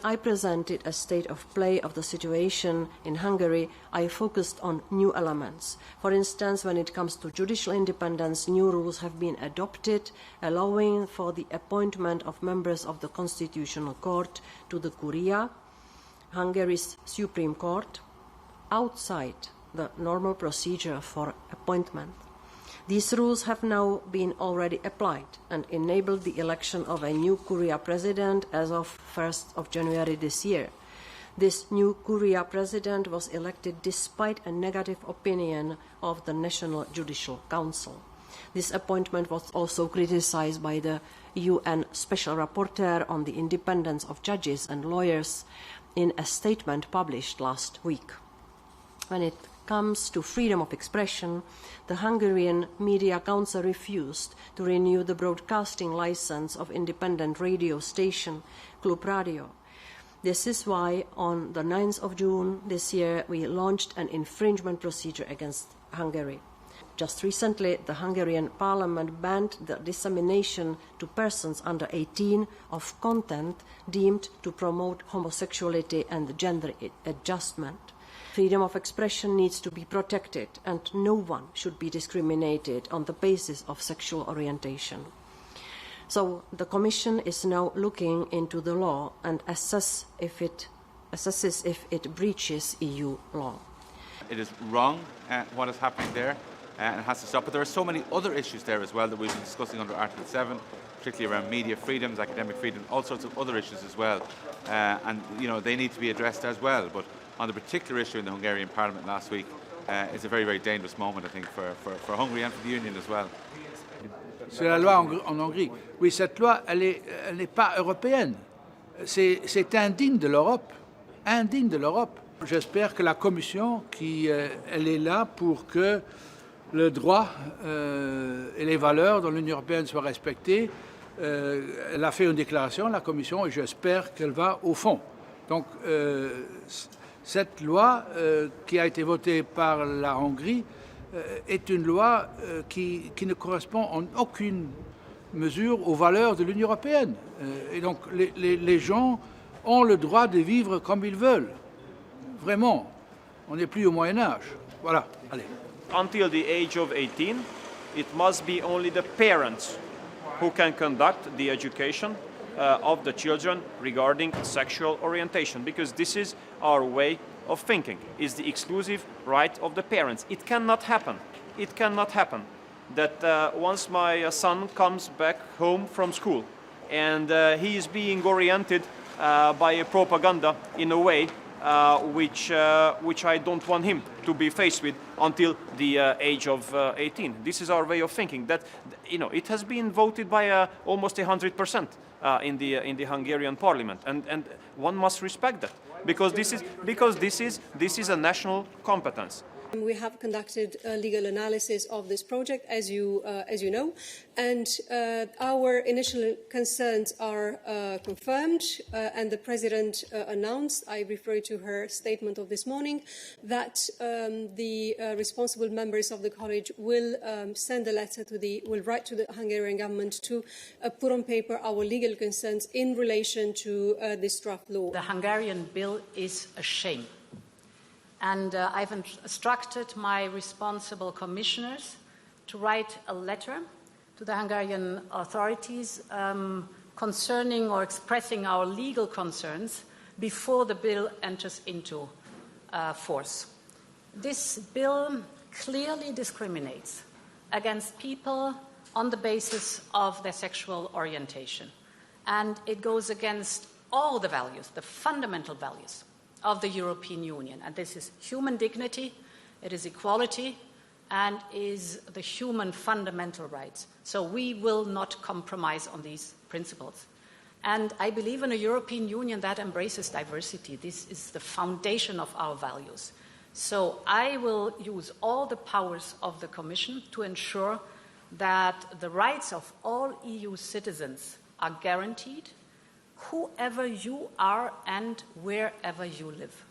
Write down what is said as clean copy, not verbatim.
I presented a state of play of the situation in Hungary, I focused on new elements. For instance, when it comes to judicial independence, new rules have been adopted, allowing for the appointment of members of the Constitutional Court to the Curia, Hungary's Supreme Court, outside the normal procedure for appointment. These rules have now been already applied and enabled the election of a new Curia president as of 1st of January this year. This new Curia president was elected despite a negative opinion of the National Judicial Council. This appointment was also criticized by the UN Special Rapporteur on the independence of judges and lawyers in a statement published last week. When it comes to freedom of expression, the Hungarian Media Council refused to renew the broadcasting license of independent radio station Klub Radio. This is why on the 9th of June this year we launched an infringement procedure against Hungary. Just recently, the Hungarian parliament banned the dissemination to persons under 18 of content deemed to promote homosexuality and gender adjustment. Freedom of expression needs to be protected, and no one should be discriminated on the basis of sexual orientation. So the Commission is now looking into the law and assesses if it breaches EU law. It is wrong what is happening there, and it has to stop. But there are so many other issues there as well that we've been discussing under Article 7, particularly around media freedoms, academic freedom, all sorts of other issues as well. And they need to be addressed as well. But on the particular issue in the Hungarian Parliament last week, it's a very, very dangerous moment, I think, for Hungary and for the Union as well. C'est la loi en Hongrie. Oui, cette loi, elle n'est pas européenne. C'est indigne de l'Europe. Indigne de l'Europe. J'espère que la Commission, elle est là pour que le droit et les valeurs dans l'Union européenne soient respectés. Elle a fait une déclaration, la Commission, et j'espère qu'elle va au fond. Donc, cette loi qui a été votée par la Hongrie est une loi qui ne correspond en aucune mesure aux valeurs de l'Union européenne. Et donc les gens ont le droit de vivre comme ils veulent. Vraiment, on n'est plus au Moyen-Âge. Voilà, allez. Until the age of 18, it must be only the parents who can conduct the education of the children regarding sexual orientation, because this is our way of thinking, is the exclusive right of the parents. It cannot happen. It cannot happen that once my son comes back home from school and he is being oriented by a propaganda in a way which I don't want him to be faced with until the age of 18. This is our way of thinking. That it has been voted by almost 100% in the Hungarian Parliament, and one must respect that because this is a national competence. We have conducted a legal analysis of this project, as you know, and our initial concerns are confirmed, and the President announced, I refer to her statement of this morning, that the responsible members of the College will send a letter will write to the Hungarian government to put on paper our legal concerns in relation to this draft law. The Hungarian bill is a shame. And I've instructed my responsible commissioners to write a letter to the Hungarian authorities concerning or expressing our legal concerns before the bill enters into force. This bill clearly discriminates against people on the basis of their sexual orientation. And it goes against all the values, the fundamental values of the European Union. And this is human dignity, it is equality, and is the human fundamental rights. So we will not compromise on these principles. And I believe in a European Union that embraces diversity. This is the foundation of our values. So I will use all the powers of the Commission to ensure that the rights of all EU citizens are guaranteed, whoever you are and wherever you live.